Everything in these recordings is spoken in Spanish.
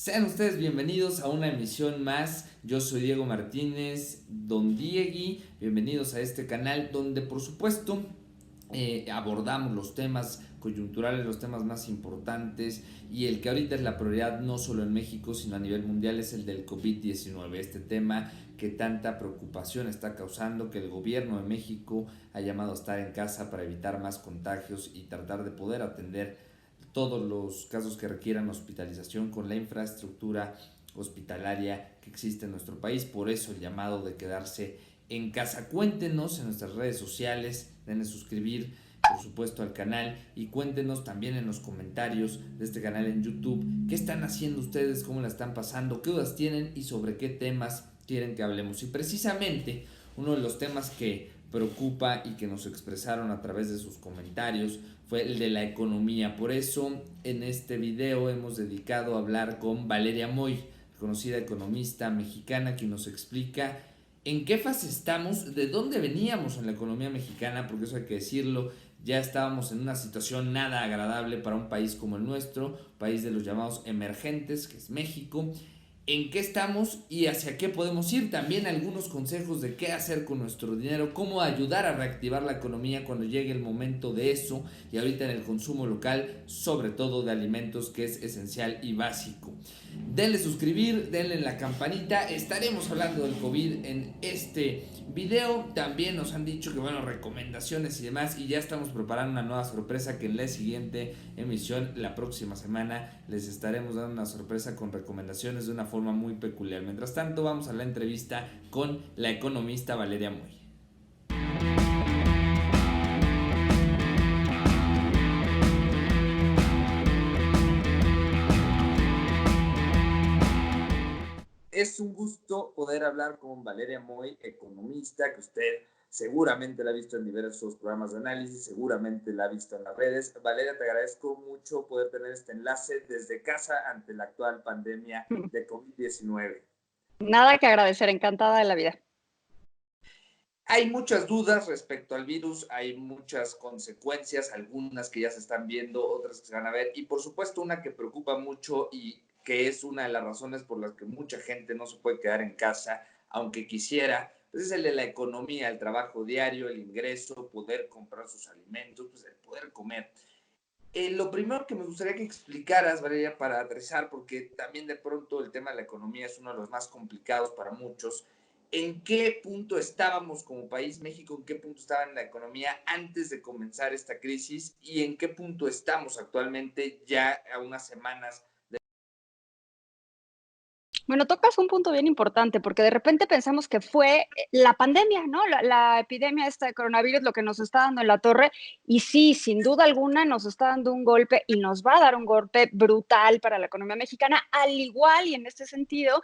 Sean ustedes bienvenidos a una emisión más. Yo soy Diego Martínez, Don Diegui. Bienvenidos a este canal donde por supuesto abordamos los temas coyunturales, los temas más importantes, y el que ahorita es la prioridad no solo en México sino a nivel mundial es el del COVID-19. Este tema que tanta preocupación está causando, que el gobierno de México ha llamado a estar en casa para evitar más contagios y tratar de poder atender todos los casos que requieran hospitalización con la infraestructura hospitalaria que existe en nuestro país. Por eso el llamado de quedarse en casa. Cuéntenos en nuestras redes sociales, denle suscribir por supuesto al canal, y cuéntenos también en los comentarios de este canal en YouTube qué están haciendo ustedes, cómo la están pasando, qué dudas tienen y sobre qué temas quieren que hablemos. Y precisamente uno de los temas que preocupa y que nos expresaron a través de sus comentarios fue el de la economía. Por eso en este video hemos dedicado a hablar con Valeria Moy, conocida economista mexicana, que nos explica en qué fase estamos, de dónde veníamos en la economía mexicana, porque eso hay que decirlo, ya estábamos en una situación nada agradable para un país como el nuestro, país de los llamados emergentes, que es México. En qué estamos y hacia qué podemos ir. También algunos consejos de qué hacer con nuestro dinero, cómo ayudar a reactivar la economía cuando llegue el momento de eso, y ahorita en el consumo local, sobre todo de alimentos, que es esencial y básico. Denle suscribir, denle en la campanita. Estaremos hablando del COVID en este video. También nos han dicho que bueno, recomendaciones y demás, y ya estamos preparando una nueva sorpresa que en la siguiente emisión, la próxima semana, les estaremos dando una sorpresa con recomendaciones de una forma muy peculiar. Mientras tanto, vamos a la entrevista con la economista Valeria Moy. Es un gusto poder hablar con Valeria Moy, economista, que usted seguramente la ha visto en diversos programas de análisis, seguramente la ha visto en las redes. Valeria, te agradezco mucho poder tener este enlace desde casa ante la actual pandemia de COVID-19. Nada que agradecer, encantada de la vida. Hay muchas dudas respecto al virus, hay muchas consecuencias, algunas que ya se están viendo, otras que se van a ver, y por supuesto una que preocupa mucho y que es una de las razones por las que mucha gente no se puede quedar en casa, aunque quisiera, pues es el de la economía, el trabajo diario, el ingreso, poder comprar sus alimentos, pues el poder comer. Lo primero que me gustaría que explicaras, Valeria, para adresar, porque también de pronto el tema de la economía es uno de los más complicados para muchos, ¿en qué punto estábamos como país México? ¿En qué punto estaba en la economía antes de comenzar esta crisis? ¿Y en qué punto estamos actualmente ya a unas semanas? Bueno, tocas un punto bien importante, porque de repente pensamos que fue la pandemia, ¿no? La epidemia esta de coronavirus lo que nos está dando en la torre. Y sí, sin duda alguna nos está dando un golpe y nos va a dar un golpe brutal para la economía mexicana, al igual y en este sentido,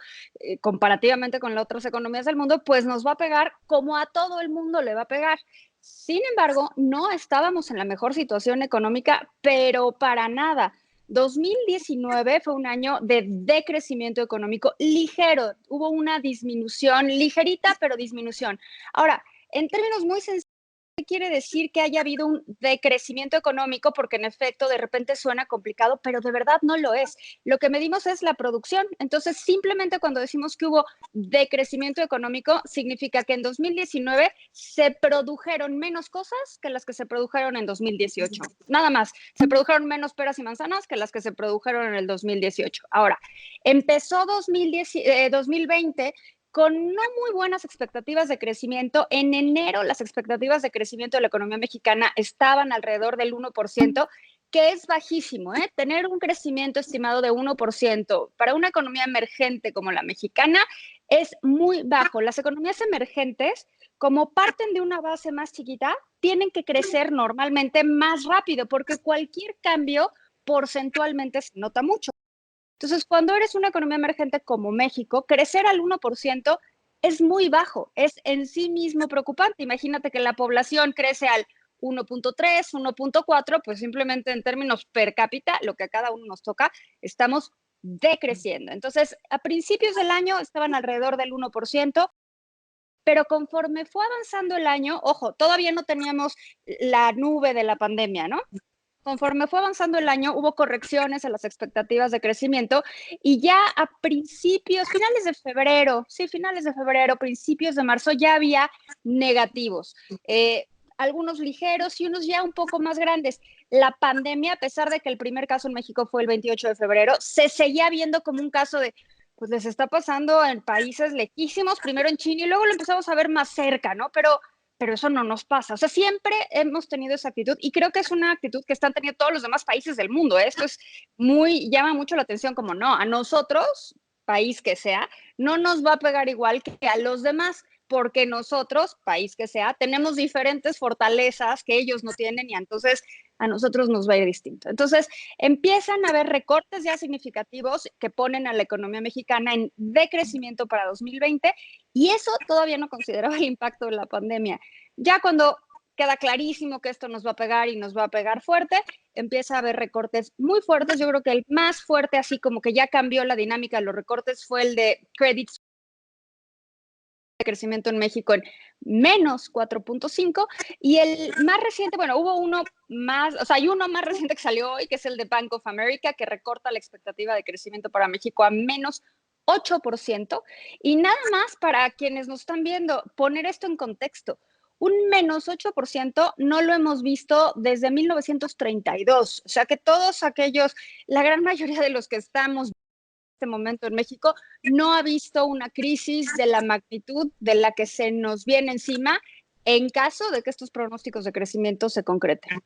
comparativamente con las otras economías del mundo, pues nos va a pegar como a todo el mundo le va a pegar. Sin embargo, no estábamos en la mejor situación económica, pero para nada. 2019 fue un año de decrecimiento económico ligero, hubo una disminución ligerita, pero disminución. Ahora, en términos muy sencillos, ¿qué quiere decir que haya habido un decrecimiento económico? Porque en efecto de repente suena complicado, pero de verdad no lo es. Lo que medimos es la producción. Entonces, simplemente cuando decimos que hubo decrecimiento económico, significa que en 2019 se produjeron menos cosas que las que se produjeron en 2018. Nada más, se produjeron menos peras y manzanas que las que se produjeron en el 2018. Ahora, empezó 2020 con no muy buenas expectativas de crecimiento. En enero las expectativas de crecimiento de la economía mexicana estaban alrededor del 1%, que es bajísimo. Tener un crecimiento estimado de 1% para una economía emergente como la mexicana es muy bajo. Las economías emergentes, como parten de una base más chiquita, tienen que crecer normalmente más rápido porque cualquier cambio porcentualmente se nota mucho. Entonces, cuando eres una economía emergente como México, crecer al 1% es muy bajo, es en sí mismo preocupante. Imagínate que la población crece al 1.3, 1.4, pues simplemente en términos per cápita, lo que a cada uno nos toca, estamos decreciendo. Entonces, a principios del año estaban alrededor del 1%, pero conforme fue avanzando el año, ojo, todavía no teníamos la nube de la pandemia, ¿no? conforme fue avanzando el año, hubo correcciones a las expectativas de crecimiento y ya a finales de febrero, sí, finales de febrero, principios de marzo, ya había negativos. Algunos ligeros y unos ya un poco más grandes. La pandemia, a pesar de que el primer caso en México fue el 28 de febrero, se seguía viendo como un caso de, pues les está pasando en países lejísimos, primero en China y luego lo empezamos a ver más cerca, ¿no? Pero eso no nos pasa. O sea, siempre hemos tenido esa actitud y creo que es una actitud que están teniendo todos los demás países del mundo. Esto es llama mucho la atención como no, a nosotros, país que sea, no nos va a pegar igual que a los demás, porque nosotros, país que sea, tenemos diferentes fortalezas que ellos no tienen y entonces a nosotros nos va a ir distinto. Entonces, empiezan a haber recortes ya significativos que ponen a la economía mexicana en decrecimiento para 2020 y eso todavía no consideraba el impacto de la pandemia. Ya cuando queda clarísimo que esto nos va a pegar y nos va a pegar fuerte, empieza a haber recortes muy fuertes. Yo creo que el más fuerte, así como que ya cambió la dinámica de los recortes, fue el de Credit de crecimiento en México en menos 4.5 y el más reciente, bueno, hubo uno más, o sea, hay uno más reciente que salió hoy, que es el de Bank of America, que recorta la expectativa de crecimiento para México a menos 8%. Y nada más para quienes nos están viendo, poner esto en contexto. Un menos 8% no lo hemos visto desde 1932. O sea que todos aquellos, la gran mayoría de los que estamos este momento en México no ha visto una crisis de la magnitud de la que se nos viene encima en caso de que estos pronósticos de crecimiento se concreten.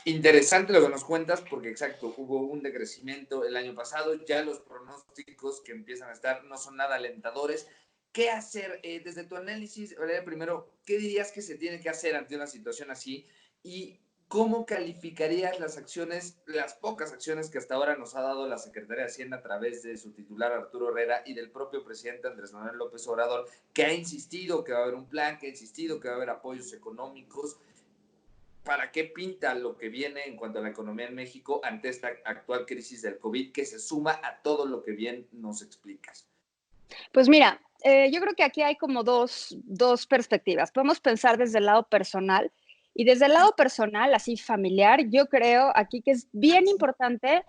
Interesante lo que nos cuentas, porque exacto, hubo un decrecimiento el año pasado, ya los pronósticos que empiezan a estar no son nada alentadores. ¿Qué hacer desde tu análisis? Valeria, primero, ¿qué dirías que se tiene que hacer ante una situación así? ¿Y cómo calificarías las acciones, las pocas acciones que hasta ahora nos ha dado la Secretaría de Hacienda a través de su titular Arturo Herrera y del propio presidente Andrés Manuel López Obrador, que ha insistido que va a haber un plan, que ha insistido que va a haber apoyos económicos? ¿Para qué pinta lo que viene en cuanto a la economía en México ante esta actual crisis del COVID que se suma a todo lo que bien nos explicas? Pues mira, yo creo que aquí hay como dos perspectivas. Podemos pensar desde el lado personal y desde el lado personal, así familiar, yo creo aquí que es bien importante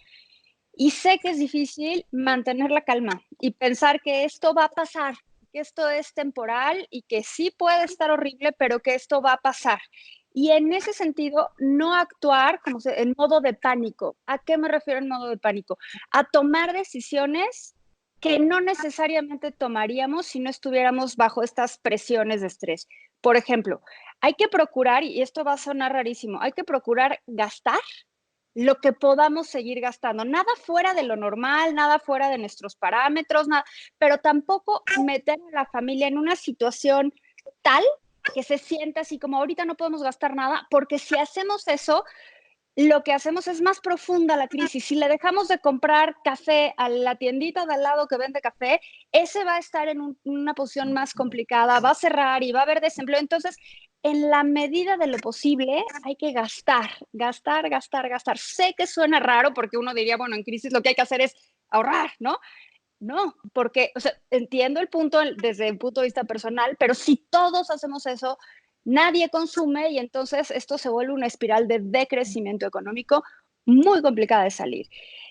y sé que es difícil mantener la calma y pensar que esto va a pasar, que esto es temporal y que sí puede estar horrible, pero que esto va a pasar. Y en ese sentido, no actuar en modo de pánico. ¿A qué me refiero en modo de pánico? A tomar decisiones que no necesariamente tomaríamos si no estuviéramos bajo estas presiones de estrés. Por ejemplo, hay que procurar, y esto va a sonar rarísimo, hay que procurar gastar lo que podamos seguir gastando. Nada fuera de lo normal, nada fuera de nuestros parámetros, nada, pero tampoco meter a la familia en una situación tal que se sienta así como ahorita no podemos gastar nada, porque si hacemos eso, lo que hacemos es más profunda la crisis. Si le dejamos de comprar café a la tiendita de al lado que vende café, ese va a estar en una posición más complicada, va a cerrar y va a haber desempleo. Entonces, en la medida de lo posible, hay que gastar, gastar, gastar, gastar. Sé que suena raro porque uno diría, bueno, en crisis lo que hay que hacer es ahorrar, ¿no? No, porque, o sea, entiendo el punto desde el punto de vista personal, pero si todos hacemos eso, nadie consume y entonces esto se vuelve una espiral de decrecimiento económico muy complicada de salir.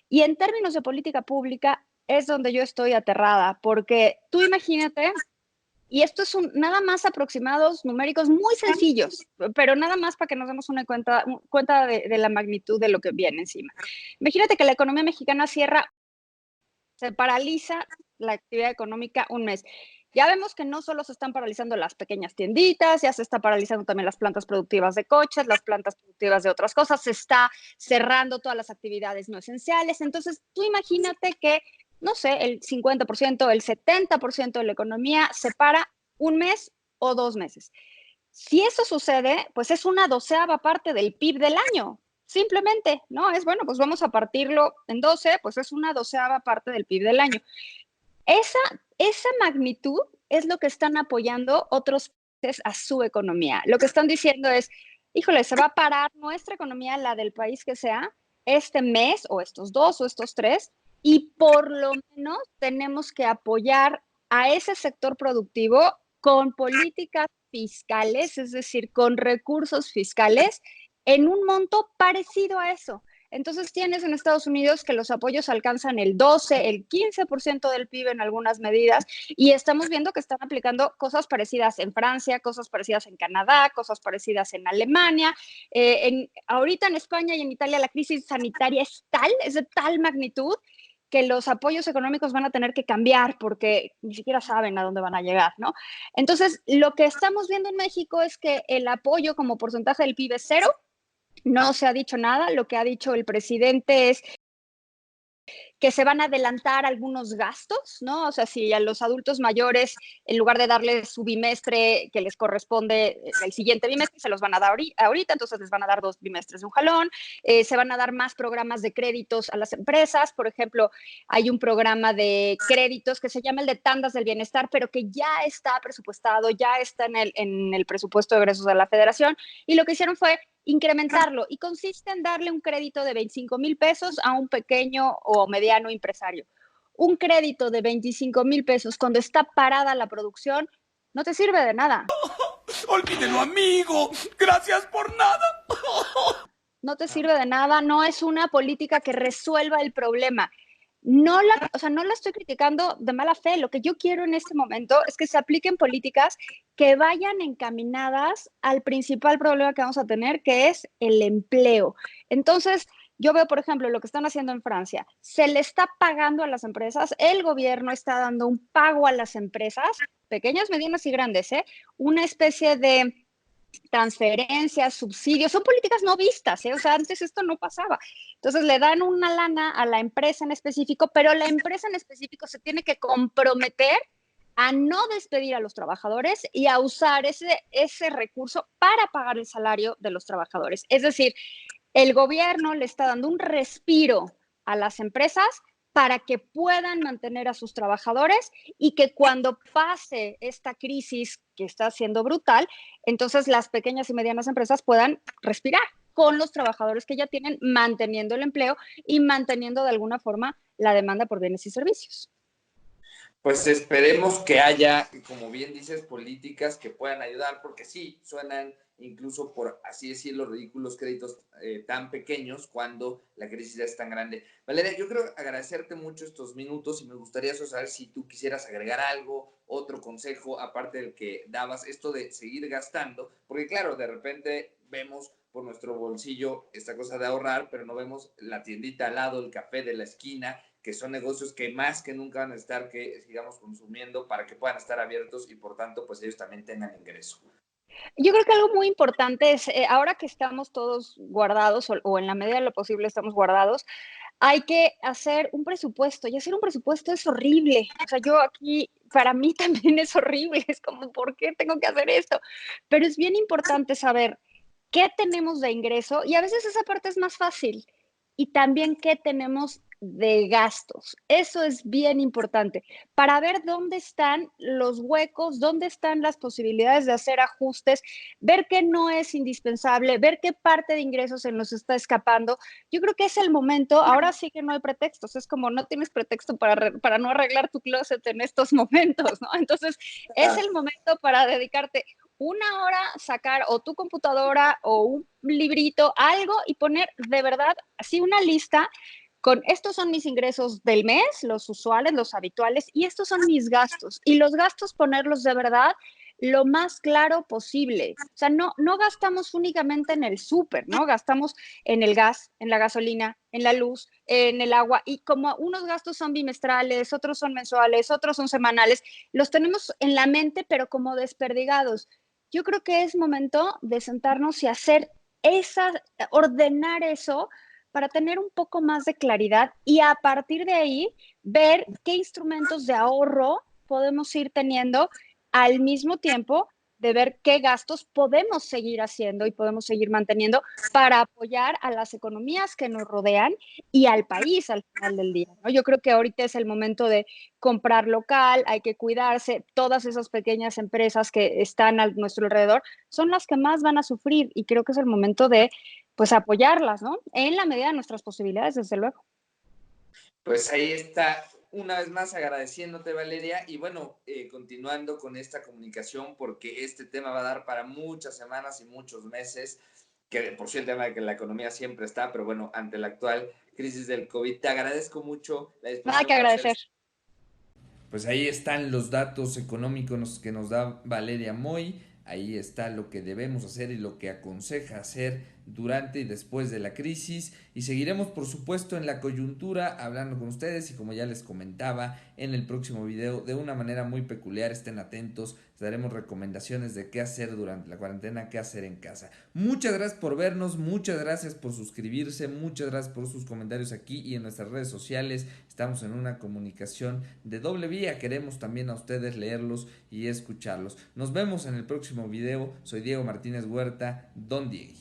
Y en términos de política pública es donde yo estoy aterrada, porque tú imagínate, y esto es nada más aproximados numéricos muy sencillos, pero nada más para que nos demos una cuenta de la magnitud de lo que viene encima. Imagínate que la economía mexicana cierra, se paraliza la actividad económica un mes. Ya vemos que no solo se están paralizando las pequeñas tienditas, ya se está paralizando también las plantas productivas de coches, las plantas productivas de otras cosas, se está cerrando todas las actividades no esenciales. Entonces, tú imagínate que, no sé, el 50%, el 70% de la economía se para un mes o 2 meses. Si eso sucede, pues es una doceava parte del PIB del año. Simplemente, ¿no? Es bueno, pues vamos a partirlo en 12, pues es una doceava parte del PIB del año. Esa, esa magnitud es lo que están apoyando otros países a su economía. Lo que están diciendo es, híjole, se va a parar nuestra economía, la del país que sea, este mes o estos 2 o estos 3, y por lo menos tenemos que apoyar a ese sector productivo con políticas fiscales, es decir, con recursos fiscales en un monto parecido a eso. Entonces tienes en Estados Unidos que los apoyos alcanzan el 12, el 15% del PIB en algunas medidas y estamos viendo que están aplicando cosas parecidas en Francia, cosas parecidas en Canadá, cosas parecidas en Alemania. Ahorita en España y en Italia la crisis sanitaria es de tal magnitud que los apoyos económicos van a tener que cambiar porque ni siquiera saben a dónde van a llegar, ¿no? Entonces, lo que estamos viendo en México es que el apoyo como porcentaje del PIB es cero, no se ha dicho nada, lo que ha dicho el presidente es que se van a adelantar algunos gastos, ¿no? O sea, si a los adultos mayores, en lugar de darles su bimestre que les corresponde el siguiente bimestre, se los van a dar ahorita, entonces les van a dar 2 bimestres de un jalón, se van a dar más programas de créditos a las empresas, por ejemplo, hay un programa de créditos que se llama el de tandas del bienestar, pero que ya está presupuestado, ya está en el presupuesto de egresos de la federación, y lo que hicieron fue incrementarlo y consiste en darle un crédito de 25,000 pesos a un pequeño o mediano empresario. Un crédito de 25,000 pesos cuando está parada la producción no te sirve de nada. Olvídelo, amigo. Gracias por nada. No te sirve de nada, no es una política que resuelva el problema. O sea, no la estoy criticando de mala fe. Lo que yo quiero en este momento es que se apliquen políticas que vayan encaminadas al principal problema que vamos a tener, que es el empleo. Entonces, yo veo, por ejemplo, lo que están haciendo en Francia. Se le está pagando a las empresas, el gobierno está dando un pago a las empresas, pequeñas, medianas y grandes, ¿eh? Una especie de transferencias, subsidios, son políticas no vistas, ¿eh? O sea, antes esto no pasaba. Entonces le dan una lana a la empresa en específico, pero la empresa en específico se tiene que comprometer a no despedir a los trabajadores y a usar ese recurso para pagar el salario de los trabajadores. Es decir, el gobierno le está dando un respiro a las empresas para que puedan mantener a sus trabajadores y que cuando pase esta crisis que está siendo brutal, entonces las pequeñas y medianas empresas puedan respirar con los trabajadores que ya tienen, manteniendo el empleo y manteniendo de alguna forma la demanda por bienes y servicios. Pues esperemos que haya, como bien dices, políticas que puedan ayudar, porque sí, suenan incluso por así decirlo, ridículos créditos tan pequeños cuando la crisis ya es tan grande. Valeria, yo quiero agradecerte mucho estos minutos y me gustaría saber si tú quisieras agregar algo, otro consejo, aparte del que dabas, esto de seguir gastando, porque claro, de repente vemos por nuestro bolsillo esta cosa de ahorrar, pero no vemos la tiendita al lado, el café de la esquina, que son negocios que más que nunca van a estar que sigamos consumiendo para que puedan estar abiertos y por tanto pues ellos también tengan ingreso. Yo creo que algo muy importante es, ahora que estamos todos guardados o en la medida de lo posible estamos guardados, hay que hacer un presupuesto y hacer un presupuesto es horrible. O sea, yo aquí, para mí también es horrible, es como, ¿por qué tengo que hacer esto? Pero es bien importante saber qué tenemos de ingreso y a veces esa parte es más fácil y también qué tenemos de gastos. Eso es bien importante para ver dónde están los huecos, dónde están las posibilidades de hacer ajustes, ver qué no es indispensable, ver qué parte de ingresos se nos está escapando. Yo creo que es el momento, ahora sí que no hay pretextos, es como no tienes pretexto para no arreglar tu closet en estos momentos, ¿no? Entonces, es el momento para dedicarte una hora, sacar o tu computadora o un librito, algo y poner de verdad así una lista con estos son mis ingresos del mes, los usuales, los habituales, y estos son mis gastos. Y los gastos ponerlos de verdad lo más claro posible. O sea, no gastamos únicamente en el súper, ¿no? Gastamos en el gas, en la gasolina, en la luz, en el agua. Y como unos gastos son bimestrales, otros son mensuales, otros son semanales, los tenemos en la mente, pero como desperdigados. Yo creo que es momento de sentarnos y hacer esa, ordenar eso para tener un poco más de claridad y a partir de ahí ver qué instrumentos de ahorro podemos ir teniendo al mismo tiempo de ver qué gastos podemos seguir haciendo y podemos seguir manteniendo para apoyar a las economías que nos rodean y al país al final del día, ¿no? Yo creo que ahorita es el momento de comprar local, hay que cuidarse, todas esas pequeñas empresas que están a nuestro alrededor son las que más van a sufrir y creo que es el momento de pues apoyarlas, ¿no? En la medida de nuestras posibilidades, desde luego. Pues ahí está, una vez más agradeciéndote Valeria y bueno, continuando con esta comunicación porque este tema va a dar para muchas semanas y muchos meses. que por sí el tema de que la economía siempre está, pero bueno, ante la actual crisis del COVID, te agradezco mucho la Nada disposición que para hacer agradecer. esto. Pues ahí están los datos económicos que nos da Valeria Moy. Ahí está lo que debemos hacer y lo que aconseja hacer durante y después de la crisis. Y seguiremos, por supuesto, en la coyuntura hablando con ustedes. Y como ya les comentaba en el próximo video, de una manera muy peculiar, estén atentos. Daremos recomendaciones de qué hacer durante la cuarentena, qué hacer en casa. Muchas gracias por vernos, muchas gracias por suscribirse, muchas gracias por sus comentarios aquí y en nuestras redes sociales. Estamos en una comunicación de doble vía, queremos también a ustedes leerlos y escucharlos. Nos vemos en el próximo video. Soy Diego Martínez Huerta, Don Diego.